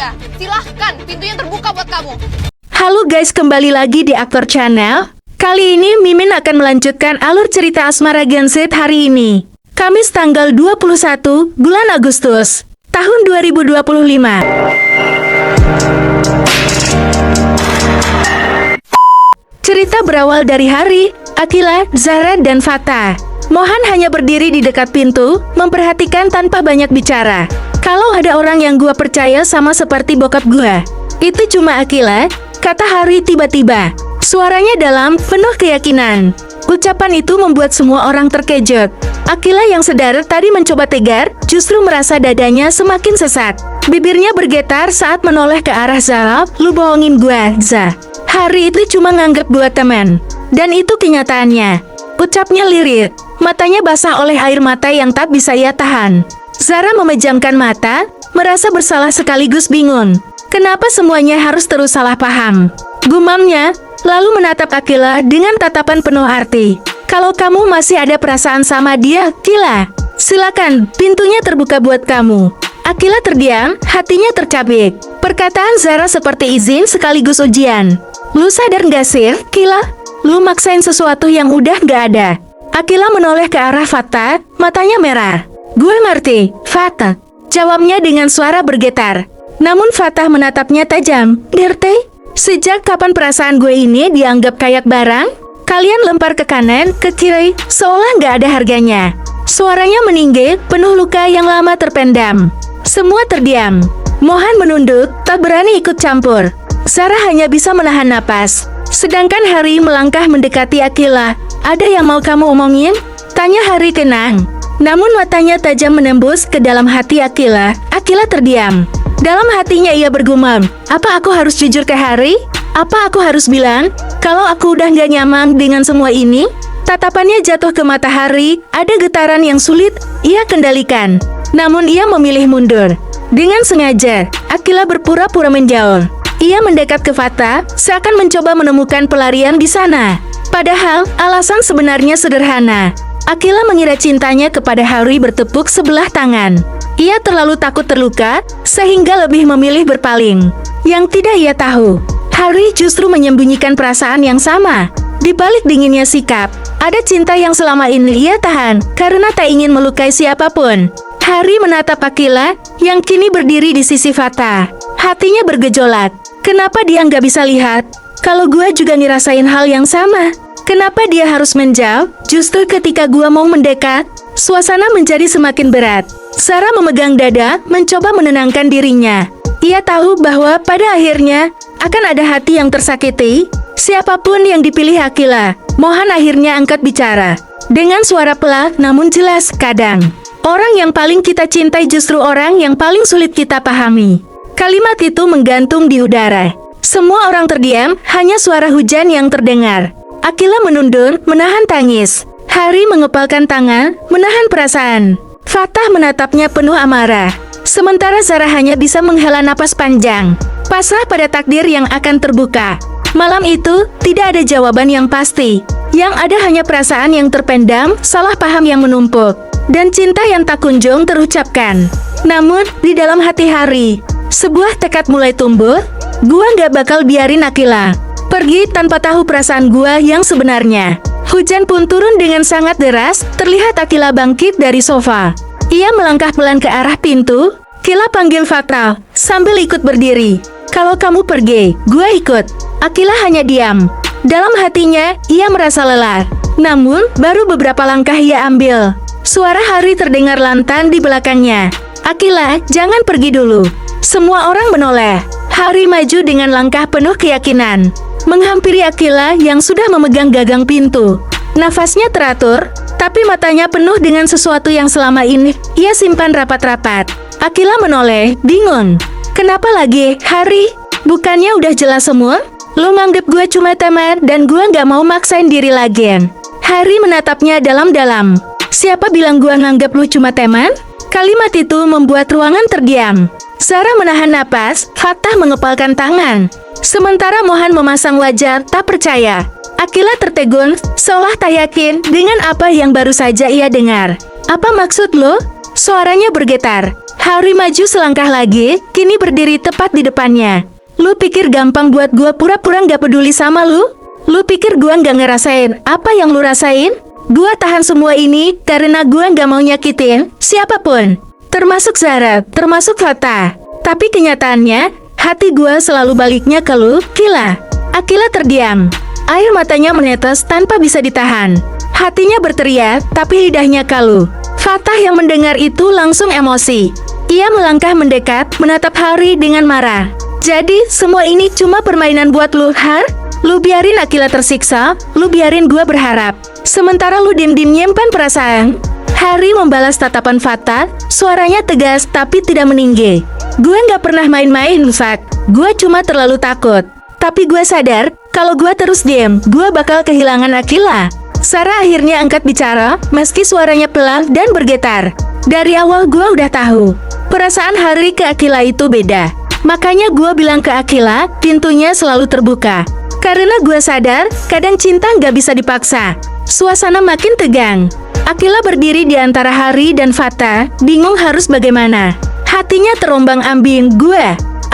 dia. Silahkan, pintunya terbuka buat kamu. Halo guys, kembali lagi di Aktor Channel. Kali ini Mimin akan melanjutkan alur cerita Asmara Genset hari ini. Kamis tanggal 21 bulan Agustus tahun 2025. Cerita berawal dari Hari, Akila, Zara, dan Fata. Mohan hanya berdiri di dekat pintu, memperhatikan tanpa banyak bicara. Kalau ada orang yang gua percaya sama seperti bokap gua, itu cuma Akila, kata Hari tiba-tiba. Suaranya dalam, penuh keyakinan. Ucapan itu membuat semua orang terkejut. Akila yang sedar tadi mencoba tegar, justru merasa dadanya semakin sesak. Bibirnya bergetar saat menoleh ke arah Zara. Lu bohongin gua, Za. Hari itu cuma nganggap gua teman. Dan itu kenyataannya. Ucapnya lirik. Matanya basah oleh air mata yang tak bisa ia tahan. Zara memejamkan mata, merasa bersalah sekaligus bingung. Kenapa semuanya harus terus salah paham? Gumamnya, lalu menatap Akila dengan tatapan penuh arti. Kalau kamu masih ada perasaan sama dia, Kila, silakan, pintunya terbuka buat kamu. Akila terdiam, hatinya tercabik. Perkataan Zara seperti izin sekaligus ujian. Lu sadar nggak sih, Kila? Lu maksain sesuatu yang udah nggak ada. Akila menoleh ke arah Fata, matanya merah. Gue ngerti, Fata, jawabnya dengan suara bergetar. Namun Fatah menatapnya tajam. Ngerti? Sejak kapan perasaan gue ini dianggap kayak barang? Kalian lempar ke kanan, ke kiri, seolah nggak ada harganya. Suaranya meninggi, penuh luka yang lama terpendam. Semua terdiam. Mohan menunduk, tak berani ikut campur. Zara hanya bisa menahan napas. Sedangkan Hari melangkah mendekati Akila. Ada yang mau kamu omongin? Tanya Hari tenang. Namun matanya tajam menembus ke dalam hati Akila. Akila terdiam. Dalam hatinya ia bergumam, apa aku harus jujur ke Hari? Apa aku harus bilang, kalau aku udah gak nyaman dengan semua ini? Tatapannya jatuh ke mata Hari, ada getaran yang sulit ia kendalikan. Namun ia memilih mundur. Dengan sengaja, Akila berpura-pura menjauh. Ia mendekat ke Fata, seakan mencoba menemukan pelarian di sana. Padahal, alasan sebenarnya sederhana. Akila mengira cintanya kepada Hari bertepuk sebelah tangan. Ia terlalu takut terluka, sehingga lebih memilih berpaling. Yang tidak ia tahu, Hari justru menyembunyikan perasaan yang sama. Di balik dinginnya sikap, ada cinta yang selama ini ia tahan, karena tak ingin melukai siapapun. Hari menatap Akila, yang kini berdiri di sisi Fata. Hatinya bergejolak. Kenapa dia nggak bisa lihat? Kalau gua juga ngerasain hal yang sama. Kenapa dia harus menjauh? Justru ketika gua mau mendekat, suasana menjadi semakin berat. Zara memegang dada, mencoba menenangkan dirinya. Ia tahu bahwa pada akhirnya akan ada hati yang tersakiti. Siapapun yang dipilih Akila, Mohan akhirnya angkat bicara. Dengan suara pelan namun jelas, kadang orang yang paling kita cintai justru orang yang paling sulit kita pahami. Kalimat itu menggantung di udara. Semua orang terdiam, hanya suara hujan yang terdengar. Akila menundun, menahan tangis. Hari mengepalkan tangan, menahan perasaan. Fatah menatapnya penuh amarah. Sementara Zara hanya bisa menghela napas panjang. Pasrah pada takdir yang akan terbuka. Malam itu, tidak ada jawaban yang pasti. Yang ada hanya perasaan yang terpendam, salah paham yang menumpuk, dan cinta yang tak kunjung terucapkan. Namun, di dalam hati Hari, sebuah tekad mulai tumbuh. Gua nggak bakal biarin Akila pergi tanpa tahu perasaan gua yang sebenarnya. Hujan pun turun dengan sangat deras, terlihat Akila bangkit dari sofa. Ia melangkah pelan ke arah pintu. Kila panggil Fata, sambil ikut berdiri. Kalau kamu pergi, gua ikut. Akila hanya diam. Dalam hatinya, ia merasa lelah. Namun, baru beberapa langkah ia ambil. Suara Hari terdengar lantang di belakangnya. Akila, jangan pergi dulu. Semua orang menoleh. Hari maju dengan langkah penuh keyakinan, menghampiri Akila yang sudah memegang gagang pintu. Nafasnya teratur, tapi matanya penuh dengan sesuatu yang selama ini ia simpan rapat-rapat. Akila menoleh, bingung. Kenapa lagi, Hari? Bukannya udah jelas semua? Lo nganggep gue cuma teman dan gue nggak mau maksain diri lagi. Hari menatapnya dalam-dalam. Siapa bilang gue nganggep lu cuma teman? Kalimat itu membuat ruangan terdiam. Zara menahan napas, Fatah mengepalkan tangan. Sementara Mohan memasang wajah tak percaya. Akila tertegun, seolah tak yakin dengan apa yang baru saja ia dengar. Apa maksud lo? Suaranya bergetar. Harry maju selangkah lagi, kini berdiri tepat di depannya. Lu pikir gampang buat gua pura-pura nggak peduli sama lu? Lu pikir gua nggak ngerasain apa yang lu rasain? Gua tahan semua ini karena gua nggak mau nyakitin siapapun. Termasuk Zara, termasuk Fata. Tapi kenyataannya, hati gua selalu baliknya ke lu, Akila. Akila terdiam. Air matanya menetes tanpa bisa ditahan. Hatinya berteriak, tapi lidahnya kalu. Fatah yang mendengar itu langsung emosi. Ia melangkah mendekat, menatap Harry dengan marah. Jadi, semua ini cuma permainan buat lu, Har? Lu biarin Akila tersiksa, lu biarin gua berharap. Sementara lu dim-dim nyimpan perasaan. Harry membalas tatapan Fatah, suaranya tegas tapi tidak meninggi. Gue nggak pernah main-main, Fat. Gue cuma terlalu takut. Tapi gue sadar, kalau gue terus diem, gue bakal kehilangan Akila. Sarah akhirnya angkat bicara, meski suaranya pelan dan bergetar. Dari awal gue udah tahu, perasaan Harry ke Akila itu beda. Makanya gue bilang ke Akila, pintunya selalu terbuka. Karena gue sadar, kadang cinta nggak bisa dipaksa. Suasana makin tegang. Akila berdiri di antara Harry dan Fata, bingung harus bagaimana. Hatinya terombang-ambing.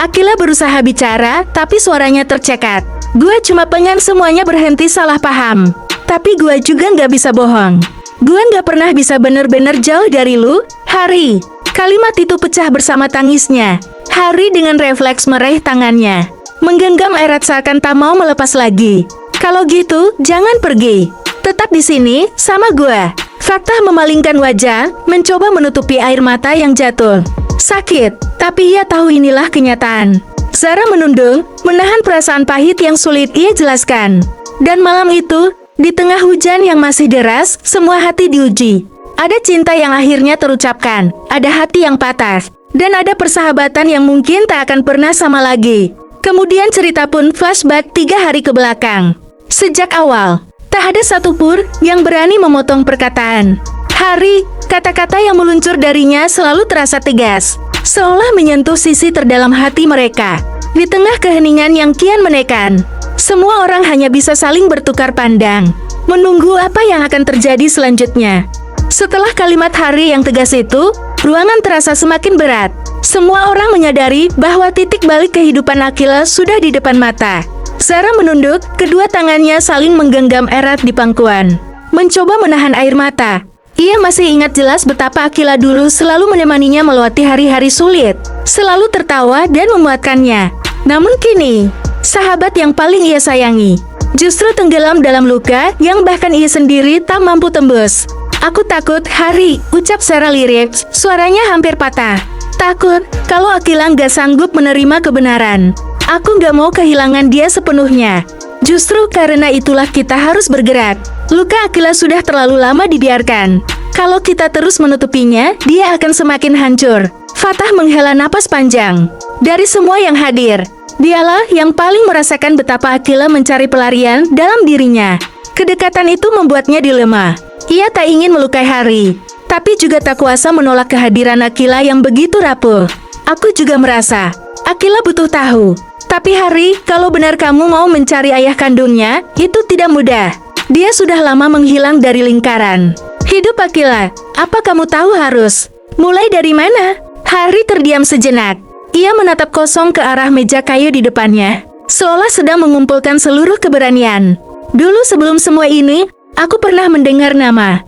Akila berusaha bicara, tapi suaranya tercekat. Gue cuma pengen semuanya berhenti salah paham. Tapi gue juga nggak bisa bohong. Gue nggak pernah bisa bener-bener jauh dari lu, Harry. Kalimat itu pecah bersama tangisnya. Harry dengan refleks meraih tangannya, menggenggam erat seakan tak mau melepas lagi. Kalau gitu, jangan pergi. Tetap di sini, sama gue. Fatah memalingkan wajah, mencoba menutupi air mata yang jatuh. Sakit, tapi ia tahu inilah kenyataan. Zara menundung, menahan perasaan pahit yang sulit ia jelaskan. Dan malam itu, di tengah hujan yang masih deras, semua hati diuji. Ada cinta yang akhirnya terucapkan, ada hati yang patah, dan ada persahabatan yang mungkin tak akan pernah sama lagi. Kemudian cerita pun flashback 3 hari ke belakang. Sejak awal, tak ada satupun yang berani memotong perkataan. Harry, kata-kata yang meluncur darinya selalu terasa tegas, seolah menyentuh sisi terdalam hati mereka. Di tengah keheningan yang kian menekan, semua orang hanya bisa saling bertukar pandang, menunggu apa yang akan terjadi selanjutnya. Setelah kalimat Harry yang tegas itu, ruangan terasa semakin berat. Semua orang menyadari bahwa titik balik kehidupan Akila sudah di depan mata. Zara menunduk, kedua tangannya saling menggenggam erat di pangkuan, mencoba menahan air mata. Ia masih ingat jelas betapa Akila dulu selalu menemaninya melewati hari-hari sulit, selalu tertawa dan memuatkannya. Namun kini, sahabat yang paling ia sayangi justru tenggelam dalam luka yang bahkan ia sendiri tak mampu tembus. Aku takut, Harry, ucap Sarah lirik, suaranya hampir patah. Takut, kalau Akila nggak sanggup menerima kebenaran. Aku nggak mau kehilangan dia sepenuhnya. Justru karena itulah kita harus bergerak. Luka Akila sudah terlalu lama dibiarkan. Kalau kita terus menutupinya, dia akan semakin hancur. Fatah menghela napas panjang. Dari semua yang hadir, dialah yang paling merasakan betapa Akila mencari pelarian dalam dirinya. Kedekatan itu membuatnya dilema. Ia tak ingin melukai Harry, tapi juga tak kuasa menolak kehadiran Akila yang begitu rapuh. Aku juga merasa, Akila butuh tahu. Tapi Harry, kalau benar kamu mau mencari ayah kandungnya, itu tidak mudah. Dia sudah lama menghilang dari lingkaran hidup Akila. Apa kamu tahu harus mulai dari mana? Harry terdiam sejenak. Ia menatap kosong ke arah meja kayu di depannya, seolah sedang mengumpulkan seluruh keberanian. Dulu sebelum semua ini, aku pernah mendengar nama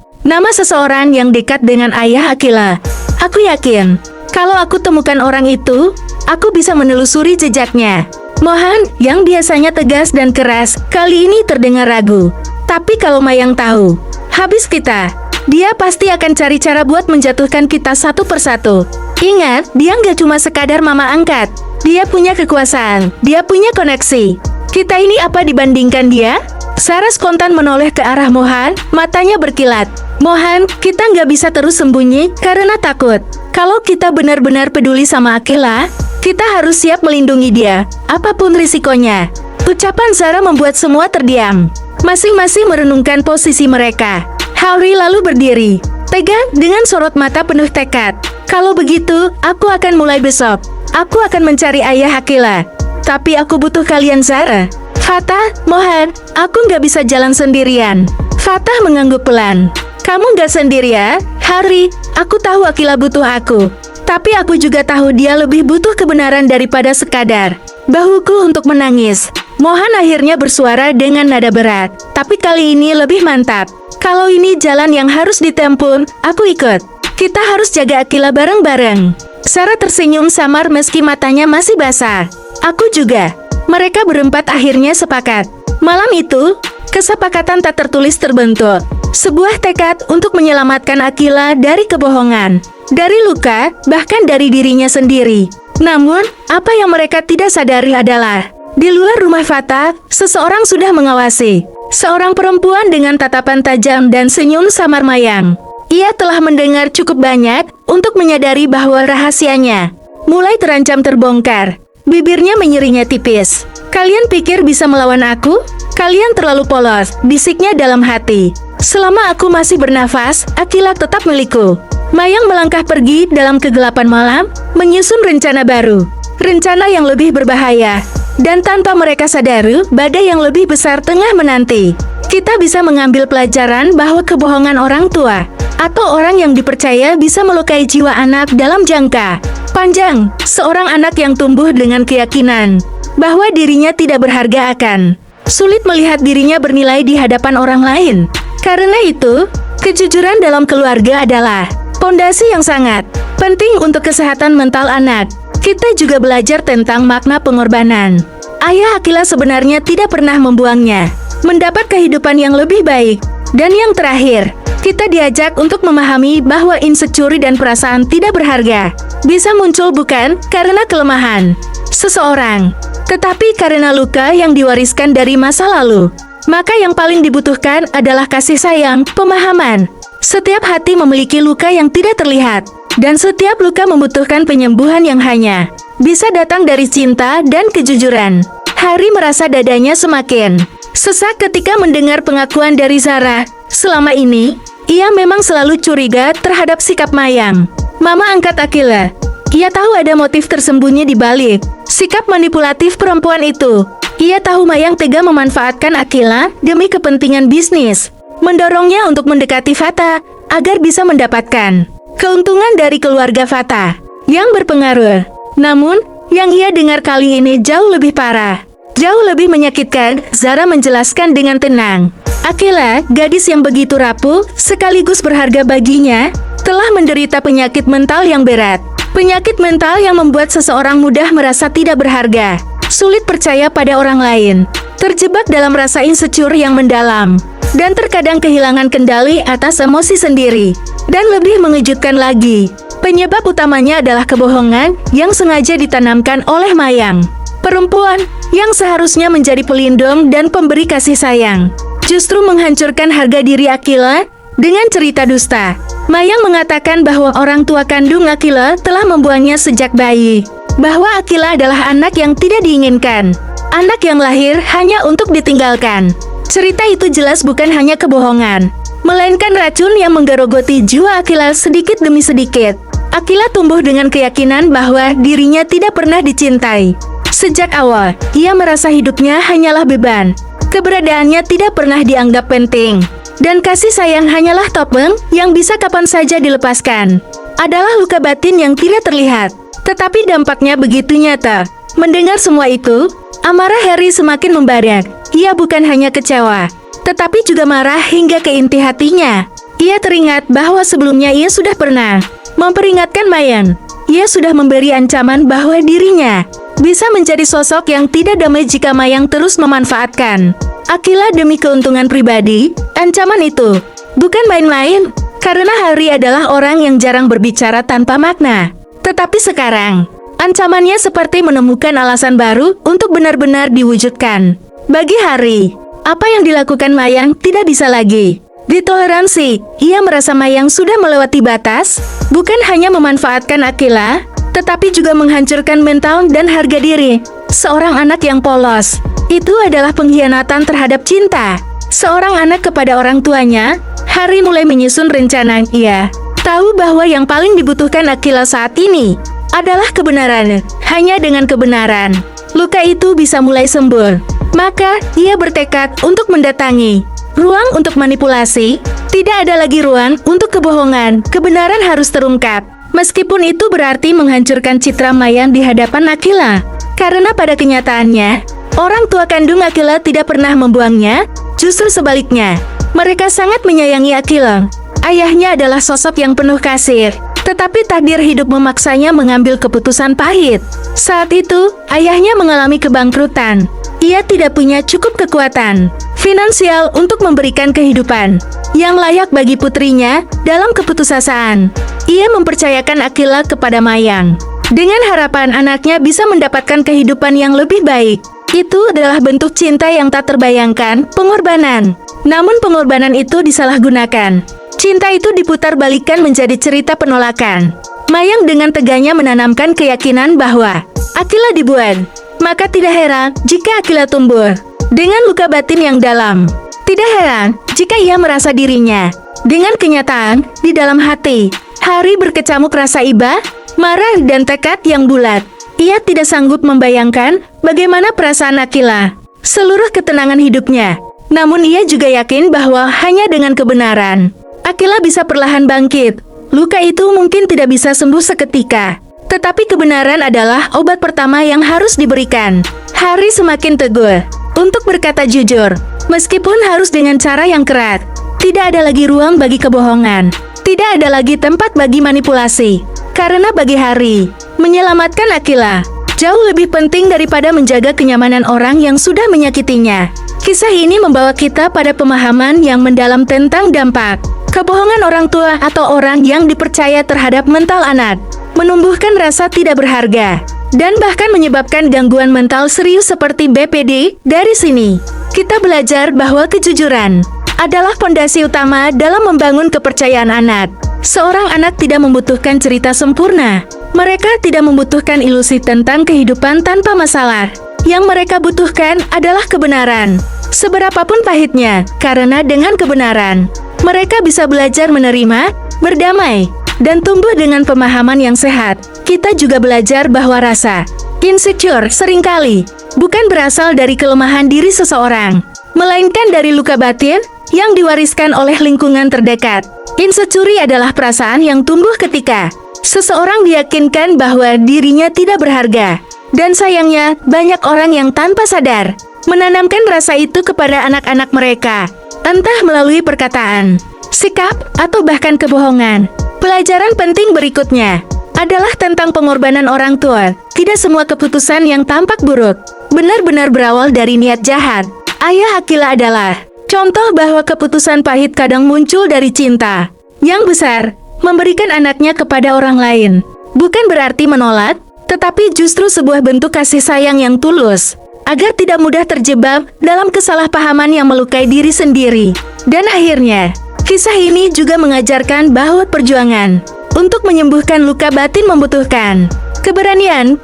seseorang yang dekat dengan ayah Akila. Aku yakin, kalau aku temukan orang itu, aku bisa menelusuri jejaknya. Mohan, yang biasanya tegas dan keras, kali ini terdengar ragu. Tapi kalau Mayang tahu, habis kita. Dia pasti akan cari cara buat menjatuhkan kita satu persatu. Ingat, dia nggak cuma sekadar mama angkat. Dia punya kekuasaan, dia punya koneksi. Kita ini apa dibandingkan dia? Sarah spontan menoleh ke arah Mohan, matanya berkilat. Mohan, kita nggak bisa terus sembunyi karena takut. Kalau kita benar-benar peduli sama Akila, kita harus siap melindungi dia, apapun risikonya. Ucapan Sarah membuat semua terdiam. Masing-masing merenungkan posisi mereka. Harry lalu berdiri, tegang dengan sorot mata penuh tekad. Kalau begitu, aku akan mulai besok. Aku akan mencari ayah Akila. Tapi aku butuh kalian, Zara. Fatah, Mohan, aku nggak bisa jalan sendirian. Fatah mengangguk pelan. Kamu nggak sendirian, Hari, aku tahu Akila butuh aku. Tapi aku juga tahu dia lebih butuh kebenaran daripada sekadar bahuku untuk menangis. Mohan akhirnya bersuara dengan nada berat. Tapi kali ini lebih mantap. Kalau ini jalan yang harus ditempuh, aku ikut. Kita harus jaga Akila bareng-bareng. Sarah tersenyum samar meski matanya masih basah. Aku juga. Mereka berempat akhirnya sepakat. Malam itu, kesepakatan tak tertulis terbentuk. Sebuah tekad untuk menyelamatkan Akila dari kebohongan, dari luka, bahkan dari dirinya sendiri. Namun, apa yang mereka tidak sadari adalah, di luar rumah Fatah, seseorang sudah mengawasi. Seorang perempuan dengan tatapan tajam dan senyum samar mayang. Ia telah mendengar cukup banyak untuk menyadari bahwa rahasianya mulai terancam terbongkar. Bibirnya menyerinya tipis. Kalian pikir bisa melawan aku? Kalian terlalu polos, bisiknya dalam hati. Selama aku masih bernafas, Akila tetap milikku. Mayang melangkah pergi dalam kegelapan malam, menyusun rencana baru. Rencana yang lebih berbahaya. Dan tanpa mereka sadari, badai yang lebih besar tengah menanti. Kita bisa mengambil pelajaran bahwa kebohongan orang tua atau orang yang dipercaya bisa melukai jiwa anak dalam jangka panjang. Seorang anak yang tumbuh dengan keyakinan bahwa dirinya tidak berharga akan sulit melihat dirinya bernilai di hadapan orang lain. Karena itu, kejujuran dalam keluarga adalah pondasi yang sangat penting untuk kesehatan mental anak. Kita juga belajar tentang makna pengorbanan. Ayah Akila sebenarnya tidak pernah membuangnya, mendapat kehidupan yang lebih baik. Dan yang terakhir, kita diajak untuk memahami bahwa insecure dan perasaan tidak berharga bisa muncul bukan karena kelemahan seseorang, tetapi karena luka yang diwariskan dari masa lalu. Maka yang paling dibutuhkan adalah kasih sayang, pemahaman. Setiap hati memiliki luka yang tidak terlihat, dan setiap luka membutuhkan penyembuhan yang hanya bisa datang dari cinta dan kejujuran. Hari merasa dadanya semakin sesak ketika mendengar pengakuan dari Zara. Selama ini, ia memang selalu curiga terhadap sikap Mayang, mama angkat Akila. Ia tahu ada motif tersembunyi di balik sikap manipulatif perempuan itu. Ia tahu Mayang tega memanfaatkan Akila demi kepentingan bisnis, mendorongnya untuk mendekati Fatah agar bisa mendapatkan keuntungan dari keluarga Fatah yang berpengaruh. Namun, yang ia dengar kali ini jauh lebih parah, jauh lebih menyakitkan. Zara menjelaskan dengan tenang. Akila, gadis yang begitu rapuh, sekaligus berharga baginya, telah menderita penyakit mental yang berat. Penyakit mental yang membuat seseorang mudah merasa tidak berharga, sulit percaya pada orang lain, terjebak dalam rasa insecure yang mendalam, dan terkadang kehilangan kendali atas emosi sendiri. Dan lebih mengejutkan lagi, penyebab utamanya adalah kebohongan yang sengaja ditanamkan oleh Mayang. Perempuan yang seharusnya menjadi pelindung dan pemberi kasih sayang, justru menghancurkan harga diri Akila dengan cerita dusta. Mayang mengatakan bahwa orang tua kandung Akila telah membuangnya sejak bayi, bahwa Akila adalah anak yang tidak diinginkan, anak yang lahir hanya untuk ditinggalkan. Cerita itu jelas bukan hanya kebohongan, melainkan racun yang menggerogoti jiwa Akila sedikit demi sedikit. Akila tumbuh dengan keyakinan bahwa dirinya tidak pernah dicintai. Sejak awal, ia merasa hidupnya hanyalah beban. Keberadaannya tidak pernah dianggap penting. Dan kasih sayang hanyalah topeng yang bisa kapan saja dilepaskan. Adalah luka batin yang tidak terlihat, tetapi dampaknya begitu nyata. Mendengar semua itu, amarah Harry semakin membara. Ia bukan hanya kecewa, tetapi juga marah hingga ke inti hatinya. Ia teringat bahwa sebelumnya ia sudah pernah memperingatkan Mayang. Ia sudah memberi ancaman bahwa dirinya bisa menjadi sosok yang tidak damai jika Mayang terus memanfaatkan Akila demi keuntungan pribadi. Ancaman itu bukan main-main, karena Harry adalah orang yang jarang berbicara tanpa makna. Tetapi sekarang, ancamannya seperti menemukan alasan baru untuk benar-benar diwujudkan. Bagi Harry, apa yang dilakukan Mayang tidak bisa lagi ditoleransi. Ia merasa Mayang sudah melewati batas, bukan hanya memanfaatkan Akila, tetapi juga menghancurkan mental dan harga diri seorang anak yang polos. Itu adalah pengkhianatan terhadap cinta seorang anak kepada orang tuanya. Harry mulai menyusun rencana. Ia tahu bahwa yang paling dibutuhkan Akila saat ini adalah kebenaran. Hanya dengan kebenaran, luka itu bisa mulai sembuh. Maka, ia bertekad untuk mendatangi ruang untuk manipulasi, tidak ada lagi ruang untuk kebohongan. Kebenaran harus terungkap. Meskipun itu berarti menghancurkan citra Mayang di hadapan Akila. Karena pada kenyataannya, orang tua kandung Akila tidak pernah membuangnya, justru sebaliknya. Mereka sangat menyayangi Akila. Ayahnya adalah sosok yang penuh kasih. Tetapi takdir hidup memaksanya mengambil keputusan pahit. Saat itu, ayahnya mengalami kebangkrutan. Ia tidak punya cukup kekuatan finansial untuk memberikan kehidupan yang layak bagi putrinya dalam keputusasaan. Ia mempercayakan Akila kepada Mayang dengan harapan anaknya bisa mendapatkan kehidupan yang lebih baik. Itu adalah bentuk cinta yang tak terbayangkan, pengorbanan. Namun pengorbanan itu disalahgunakan. Cinta itu diputar-balikan menjadi cerita penolakan. Mayang dengan teganya menanamkan keyakinan bahwa Akila dibuat. Maka tidak heran jika Akila tumbuh dengan luka batin yang dalam. Tidak heran jika ia merasa dirinya dengan kenyataan di dalam hati. Hari berkecamuk rasa iba, marah dan tekad yang bulat. Ia tidak sanggup membayangkan bagaimana perasaan Akila seluruh ketenangan hidupnya. Namun ia juga yakin bahwa hanya dengan kebenaran Akila bisa perlahan bangkit. Luka itu mungkin tidak bisa sembuh seketika, tetapi kebenaran adalah obat pertama yang harus diberikan. Hari semakin teguh untuk berkata jujur, meskipun harus dengan cara yang keras. Tidak ada lagi ruang bagi kebohongan. Tidak ada lagi tempat bagi manipulasi. Karena bagi Hari, menyelamatkan Akila jauh lebih penting daripada menjaga kenyamanan orang yang sudah menyakitinya. Kisah ini membawa kita pada pemahaman yang mendalam tentang dampak kebohongan orang tua atau orang yang dipercaya terhadap mental anak, menumbuhkan rasa tidak berharga, dan bahkan menyebabkan gangguan mental serius seperti BPD. Dari sini, kita belajar bahwa kejujuran adalah fondasi utama dalam membangun kepercayaan anak. Seorang anak tidak membutuhkan cerita sempurna. Mereka tidak membutuhkan ilusi tentang kehidupan tanpa masalah. Yang mereka butuhkan adalah kebenaran. Seberapapun pahitnya, karena dengan kebenaran, mereka bisa belajar menerima, berdamai, dan tumbuh dengan pemahaman yang sehat. Kita juga belajar bahwa rasa insecure seringkali bukan berasal dari kelemahan diri seseorang, melainkan dari luka batin yang diwariskan oleh lingkungan terdekat. Insecure adalah perasaan yang tumbuh ketika seseorang diyakinkan bahwa dirinya tidak berharga. Dan sayangnya, banyak orang yang tanpa sadar menanamkan rasa itu kepada anak-anak mereka, entah melalui perkataan, sikap, atau bahkan kebohongan. Pelajaran penting berikutnya adalah tentang pengorbanan orang tua. Tidak semua keputusan yang tampak buruk benar-benar berawal dari niat jahat. Ayah Akila adalah contoh bahwa keputusan pahit kadang muncul dari cinta yang besar, memberikan anaknya kepada orang lain. Bukan berarti menolak, tetapi justru sebuah bentuk kasih sayang yang tulus, agar tidak mudah terjebak dalam kesalahpahaman yang melukai diri sendiri. Dan akhirnya, kisah ini juga mengajarkan bahwa perjuangan untuk menyembuhkan luka batin membutuhkan keberanian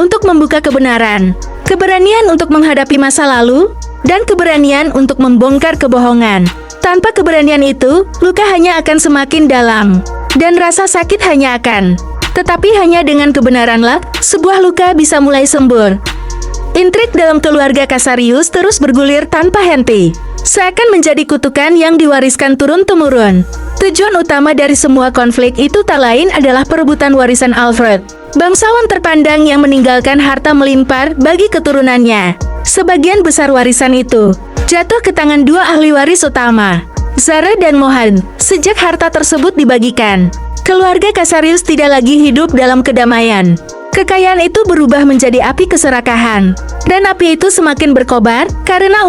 untuk membuka kebenaran, keberanian untuk menghadapi masa lalu, dan keberanian untuk membongkar kebohongan. Tanpa keberanian itu, luka hanya akan semakin dalam, dan rasa sakit hanya akan. Tetapi hanya dengan kebenaranlah, sebuah luka bisa mulai sembuh. Intrik dalam keluarga Casarius terus bergulir tanpa henti, seakan menjadi kutukan yang diwariskan turun-temurun. Tujuan utama dari semua konflik itu tak lain adalah perebutan warisan Alfred, bangsawan terpandang yang meninggalkan harta melimpah bagi keturunannya. Sebagian besar warisan itu jatuh ke tangan dua ahli waris utama, Zara dan Mohan. Sejak harta tersebut dibagikan, keluarga Casarius tidak lagi hidup dalam kedamaian. Kekayaan itu berubah menjadi api keserakahan, dan api itu semakin berkobar karena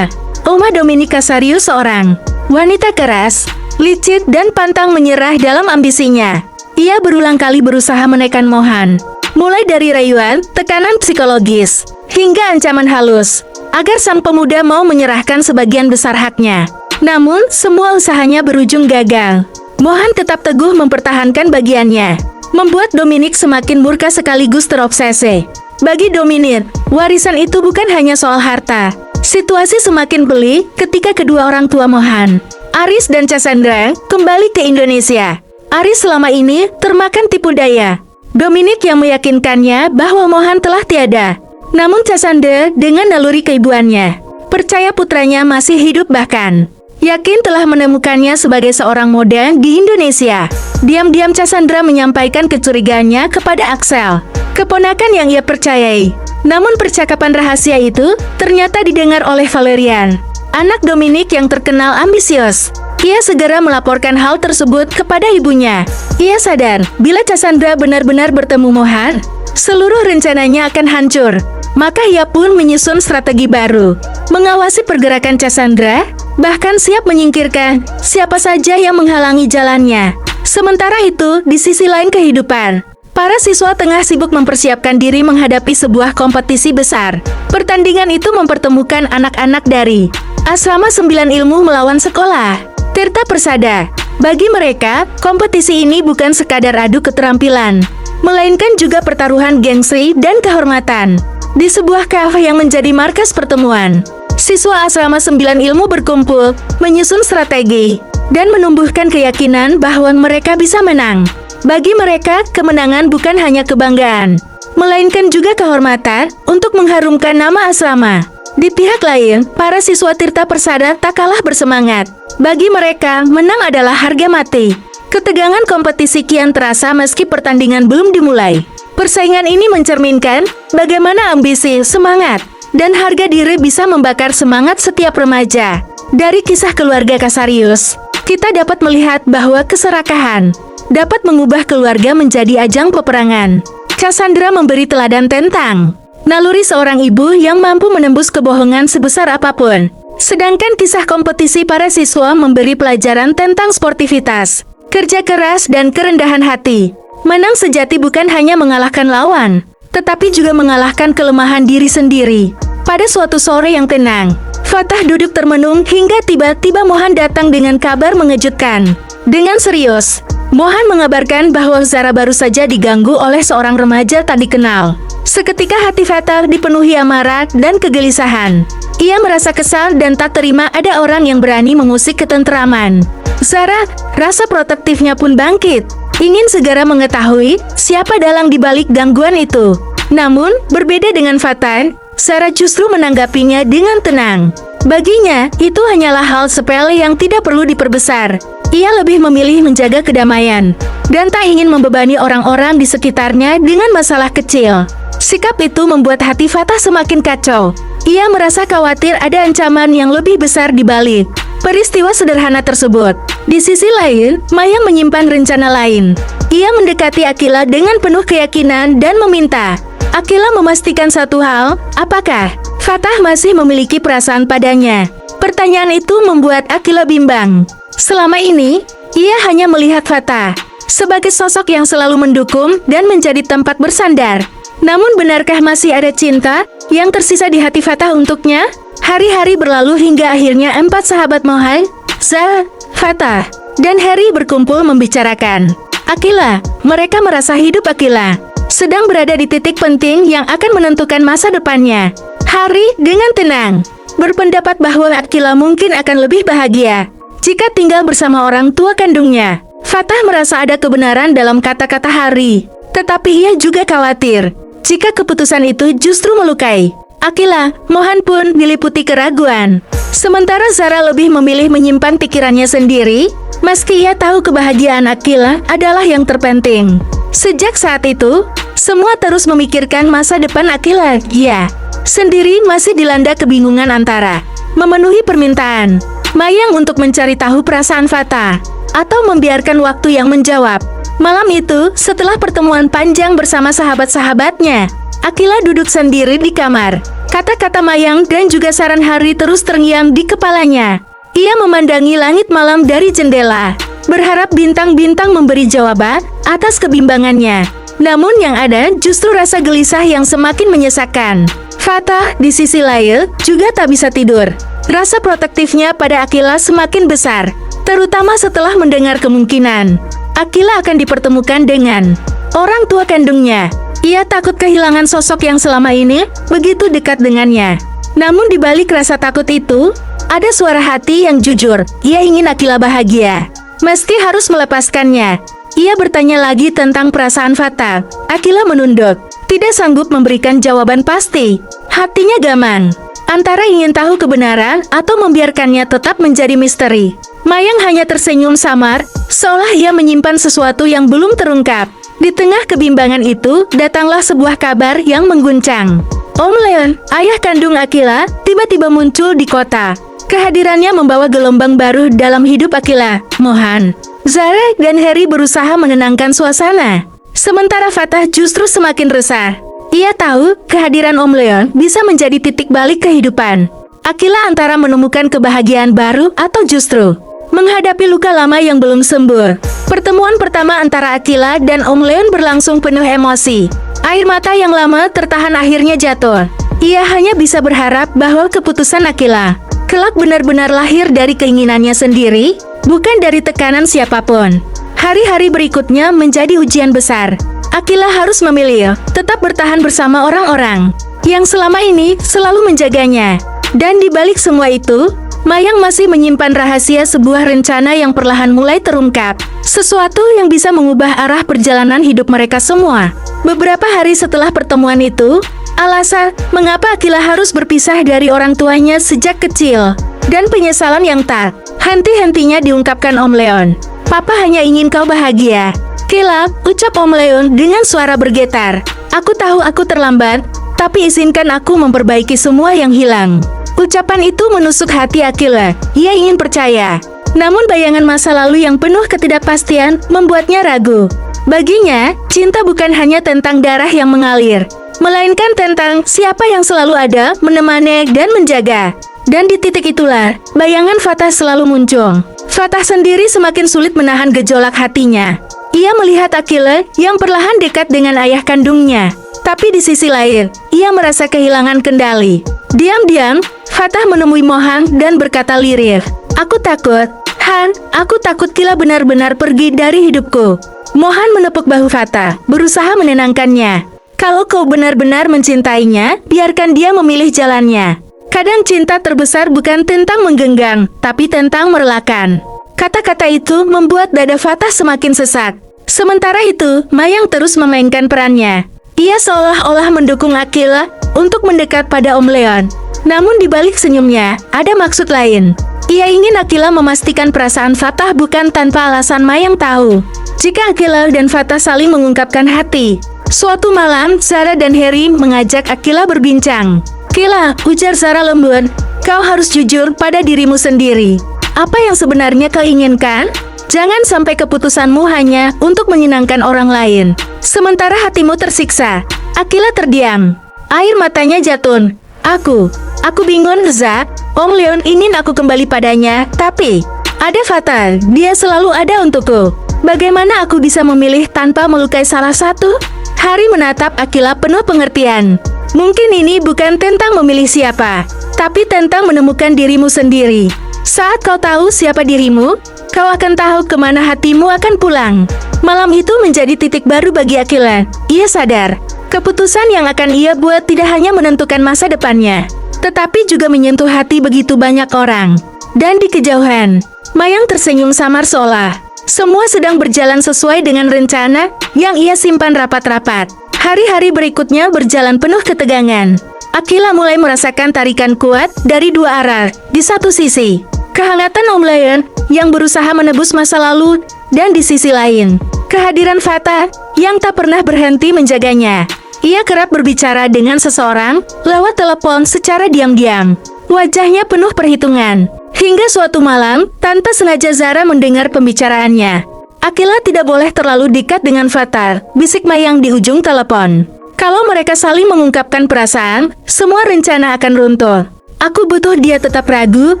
Uma Dominic Casarius seorang wanita keras, licik dan pantang menyerah dalam ambisinya. Ia berulang kali berusaha menekan Mohan, mulai dari rayuan, tekanan psikologis, hingga ancaman halus, agar sang pemuda mau menyerahkan sebagian besar haknya. Namun, semua usahanya berujung gagal. Mohan tetap teguh mempertahankan bagiannya, membuat Dominic semakin murka sekaligus terobsesi. Bagi Dominic, warisan itu bukan hanya soal harta. Situasi semakin pelik ketika kedua orang tua Mohan, Aris dan Cassandra, kembali ke Indonesia. Aris selama ini termakan tipu daya Dominic yang meyakinkannya bahwa Mohan telah tiada. Namun Cassandra dengan naluri keibuannya percaya putranya masih hidup bahkan yakin telah menemukannya sebagai seorang model di Indonesia. Diam-diam Cassandra menyampaikan kecurigaannya kepada Axel, keponakan yang ia percayai. Namun percakapan rahasia itu ternyata didengar oleh Valerian, anak Dominic yang terkenal ambisius. Ia segera melaporkan hal tersebut kepada ibunya. Ia sadar, bila Cassandra benar-benar bertemu Mohan, seluruh rencananya akan hancur. Maka ia pun menyusun strategi baru, mengawasi pergerakan Cassandra, bahkan siap menyingkirkan siapa saja yang menghalangi jalannya. Sementara itu, di sisi lain kehidupan, para siswa tengah sibuk mempersiapkan diri menghadapi sebuah kompetisi besar. Pertandingan itu mempertemukan anak-anak dari Asrama 9 Ilmu melawan sekolah Tirta Persada. Bagi mereka, kompetisi ini bukan sekadar adu keterampilan, melainkan juga pertaruhan gengsi dan kehormatan. Di sebuah kafe yang menjadi markas pertemuan, siswa Asrama 9 Ilmu berkumpul, menyusun strategi, dan menumbuhkan keyakinan bahwa mereka bisa menang. Bagi mereka, kemenangan bukan hanya kebanggaan, melainkan juga kehormatan untuk mengharumkan nama asrama. Di pihak lain, para siswa Tirta Persada tak kalah bersemangat. Bagi mereka, menang adalah harga mati. Ketegangan kompetisi kian terasa meski pertandingan belum dimulai. Persaingan ini mencerminkan bagaimana ambisi, semangat, dan harga diri bisa membakar semangat setiap remaja. Dari kisah keluarga Casarius, kita dapat melihat bahwa keserakahan dapat mengubah keluarga menjadi ajang peperangan. Cassandra memberi teladan tentang naluri seorang ibu yang mampu menembus kebohongan sebesar apapun. Sedangkan kisah kompetisi para siswa memberi pelajaran tentang sportivitas, kerja keras, dan kerendahan hati. Menang sejati bukan hanya mengalahkan lawan, tetapi juga mengalahkan kelemahan diri sendiri. Pada suatu sore yang tenang, Fatah duduk termenung hingga tiba-tiba Mohan datang dengan kabar mengejutkan. Dengan serius, Mohan mengabarkan bahwa Zara baru saja diganggu oleh seorang remaja tak dikenal. Seketika hati Fatah dipenuhi amarah dan kegelisahan. Ia merasa kesal dan tak terima ada orang yang berani mengusik ketentraman Zara. Rasa protektifnya pun bangkit, ingin segera mengetahui siapa dalang dibalik gangguan itu. Namun, berbeda dengan Fatah, Zara justru menanggapinya dengan tenang. Baginya, itu hanyalah hal sepele yang tidak perlu diperbesar. Ia lebih memilih menjaga kedamaian, dan tak ingin membebani orang-orang di sekitarnya dengan masalah kecil. Sikap itu membuat hati Fatah semakin kacau. Ia merasa khawatir ada ancaman yang lebih besar di balik peristiwa sederhana tersebut. Di sisi lain, Mayang menyimpan rencana lain. Ia mendekati Akila dengan penuh keyakinan dan meminta Akila memastikan satu hal, apakah Fatah masih memiliki perasaan padanya. Pertanyaan itu membuat Akila bimbang. Selama ini, ia hanya melihat Fatah sebagai sosok yang selalu mendukung dan menjadi tempat bersandar. Namun benarkah masih ada cinta yang tersisa di hati Fatah untuknya? Hari-hari berlalu hingga akhirnya 4 sahabat Mohan, Zara, Fatah, dan Harry berkumpul membicarakan Akila. Mereka merasa hidup Akila sedang berada di titik penting yang akan menentukan masa depannya. Harry dengan tenang berpendapat bahwa Akila mungkin akan lebih bahagia jika tinggal bersama orang tua kandungnya. Fatah merasa ada kebenaran dalam kata-kata Harry, tetapi ia juga khawatir jika keputusan itu justru melukai Akila. Mohan pun diliputi keraguan. Sementara Zara lebih memilih menyimpan pikirannya sendiri, meski ia tahu kebahagiaan Akila adalah yang terpenting. Sejak saat itu, semua terus memikirkan masa depan Akila. Ia sendiri masih dilanda kebingungan antara memenuhi permintaan Mayang untuk mencari tahu perasaan Fatah, atau membiarkan waktu yang menjawab. Malam itu, setelah pertemuan panjang bersama sahabat-sahabatnya, Akila duduk sendiri di kamar. Kata-kata Mayang dan juga saran Harry terus terngiang di kepalanya. Ia memandangi langit malam dari jendela, berharap bintang-bintang memberi jawaban atas kebimbangannya. Namun yang ada justru rasa gelisah yang semakin menyesakkan. Fatah di sisi lain juga tak bisa tidur. Rasa protektifnya pada Akila semakin besar, terutama setelah mendengar kemungkinan Akila akan dipertemukan dengan orang tua kandungnya. Ia takut kehilangan sosok yang selama ini begitu dekat dengannya. Namun di balik rasa takut itu, ada suara hati yang jujur. Ia ingin Akila bahagia, meski harus melepaskannya. Ia bertanya lagi tentang perasaan Fatah. Akila menunduk, tidak sanggup memberikan jawaban pasti. Hatinya gamang. Antara ingin tahu kebenaran atau membiarkannya tetap menjadi misteri. Mayang hanya tersenyum samar, seolah ia menyimpan sesuatu yang belum terungkap. Di tengah kebimbangan itu, datanglah sebuah kabar yang mengguncang. Om Leon, ayah kandung Akila, tiba-tiba muncul di kota. Kehadirannya membawa gelombang baru dalam hidup Akila. Mohan, Zara, dan Harry berusaha menenangkan suasana. Sementara Fatah justru semakin resah. Ia tahu kehadiran Om Leon bisa menjadi titik balik kehidupan. Akila antara menemukan kebahagiaan baru atau justru menghadapi luka lama yang belum sembuh. Pertemuan pertama antara Akila dan Om Leon berlangsung penuh emosi. Air mata yang lama tertahan akhirnya jatuh. Ia hanya bisa berharap bahwa keputusan Akila kelak benar-benar lahir dari keinginannya sendiri, bukan dari tekanan siapapun. Hari-hari berikutnya menjadi ujian besar. Akila harus memilih tetap bertahan bersama orang-orang yang selama ini selalu menjaganya. Dan di balik semua itu, Mayang masih menyimpan rahasia sebuah rencana yang perlahan mulai terungkap. Sesuatu yang bisa mengubah arah perjalanan hidup mereka semua. Beberapa hari setelah pertemuan itu, alasan mengapa Akila harus berpisah dari orang tuanya sejak kecil, dan penyesalan yang tak henti-hentinya diungkapkan Om Leon. Papa hanya ingin kau bahagia. Akila, ucap Om Leon dengan suara bergetar. Aku tahu aku terlambat, tapi izinkan aku memperbaiki semua yang hilang. Ucapan itu menusuk hati Akila. Ia ingin percaya. Namun bayangan masa lalu yang penuh ketidakpastian membuatnya ragu. Baginya, cinta bukan hanya tentang darah yang mengalir, melainkan tentang siapa yang selalu ada, menemani dan menjaga. Dan di titik itulah, bayangan Fatah selalu muncul. Fatah sendiri semakin sulit menahan gejolak hatinya. Ia melihat Akila yang perlahan dekat dengan ayah kandungnya. Tapi di sisi lain, ia merasa kehilangan kendali. Diam-diam, Fatah menemui Mohan dan berkata lirih, "Aku takut, Han, aku takut Kila benar-benar pergi dari hidupku." Mohan menepuk bahu Fatah, berusaha menenangkannya. "Kalau kau benar-benar mencintainya, biarkan dia memilih jalannya. Kadang cinta terbesar bukan tentang menggenggam, tapi tentang merelakan." Kata-kata itu membuat dada Fatah semakin sesak. Sementara itu, Mayang terus memainkan perannya. Ia seolah-olah mendukung Akila untuk mendekat pada Om Leon. Namun di balik senyumnya, ada maksud lain. Ia ingin Akila memastikan perasaan Fatah bukan tanpa alasan. Mayang tahu, jika Akila dan Fatah saling mengungkapkan hati. Suatu malam, Zara dan Harry mengajak Akila berbincang. "Akila," ujar Zara lembut, "kau harus jujur pada dirimu sendiri. Apa yang sebenarnya kau inginkan? Jangan sampai keputusanmu hanya untuk menyenangkan orang lain, sementara hatimu tersiksa." Akila terdiam. Air matanya jatuh. Aku bingung, Za. Om Leon ingin aku kembali padanya, tapi ada Fatah, dia selalu ada untukku. Bagaimana aku bisa memilih tanpa melukai salah satu? Harry menatap Akila penuh pengertian. Mungkin ini bukan tentang memilih siapa, tapi tentang menemukan dirimu sendiri. Saat kau tahu siapa dirimu, kau akan tahu kemana hatimu akan pulang. Malam itu menjadi titik baru bagi Akila. Ia sadar, keputusan yang akan ia buat tidak hanya menentukan masa depannya, tetapi juga menyentuh hati begitu banyak orang. Dan di kejauhan, Mayang tersenyum samar seolah semua sedang berjalan sesuai dengan rencana yang ia simpan rapat-rapat. Hari-hari berikutnya berjalan penuh ketegangan. Akila mulai merasakan tarikan kuat dari dua arah. Di satu sisi, kehangatan Om Leon yang berusaha menebus masa lalu, dan di sisi lain, kehadiran Fatah yang tak pernah berhenti menjaganya. Ia kerap berbicara dengan seseorang lewat telepon secara diam-diam. Wajahnya penuh perhitungan. Hingga suatu malam, tanpa sengaja Zara mendengar pembicaraannya. Akila tidak boleh terlalu dekat dengan Fatah, bisik Mayang di ujung telepon. Kalau mereka saling mengungkapkan perasaan, semua rencana akan runtuh. Aku butuh dia tetap ragu,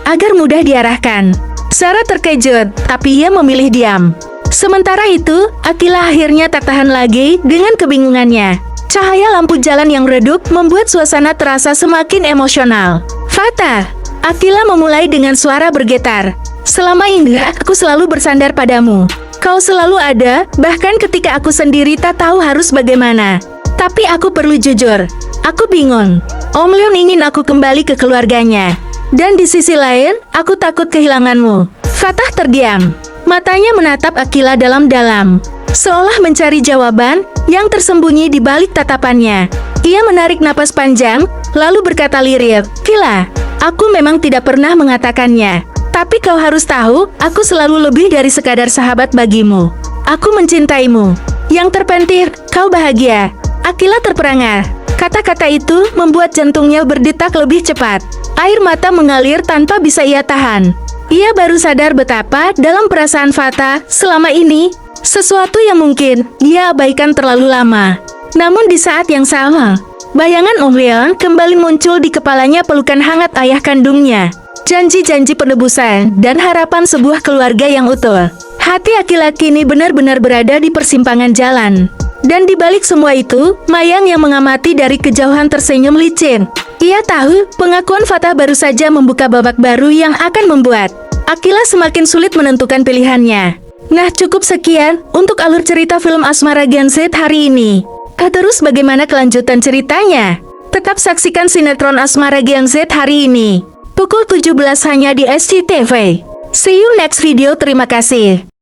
agar mudah diarahkan. Zara terkejut, tapi ia memilih diam. Sementara itu, Akila akhirnya tak tahan lagi dengan kebingungannya. Cahaya lampu jalan yang redup membuat suasana terasa semakin emosional. "Fatah," Akila memulai dengan suara bergetar. "Selama ini, aku selalu bersandar padamu. Kau selalu ada, bahkan ketika aku sendiri tak tahu harus bagaimana. Tapi aku perlu jujur. Aku bingung. Om Leon ingin aku kembali ke keluarganya. Dan di sisi lain, aku takut kehilanganmu." Fatah terdiam. Matanya menatap Akila dalam-dalam, seolah mencari jawaban yang tersembunyi di balik tatapannya. Ia menarik napas panjang, lalu berkata lirih, "Kila, aku memang tidak pernah mengatakannya. Tapi kau harus tahu, aku selalu lebih dari sekadar sahabat bagimu. Aku mencintaimu. Yang terpenting, kau bahagia." Akila terperangah. Kata-kata itu membuat jantungnya berdetak lebih cepat. Air mata mengalir tanpa bisa ia tahan. Ia baru sadar betapa dalam perasaan Fata selama ini, sesuatu yang mungkin dia abaikan terlalu lama. Namun di saat yang sama, bayangan Oh Leon kembali muncul di kepalanya, pelukan hangat ayah kandungnya. Janji-janji penebusan dan harapan sebuah keluarga yang utuh. Hati Akila kini benar-benar berada di persimpangan jalan. Dan di balik semua itu, Mayang yang mengamati dari kejauhan tersenyum licin. Ia tahu pengakuan Fatah baru saja membuka babak baru yang akan membuat Akila semakin sulit menentukan pilihannya. Nah, cukup sekian untuk alur cerita film Asmara Genset hari ini. Terus bagaimana kelanjutan ceritanya? Tetap saksikan sinetron Asmara Genset hari ini. Pukul 17 hanya di SCTV. See you next video, terima kasih.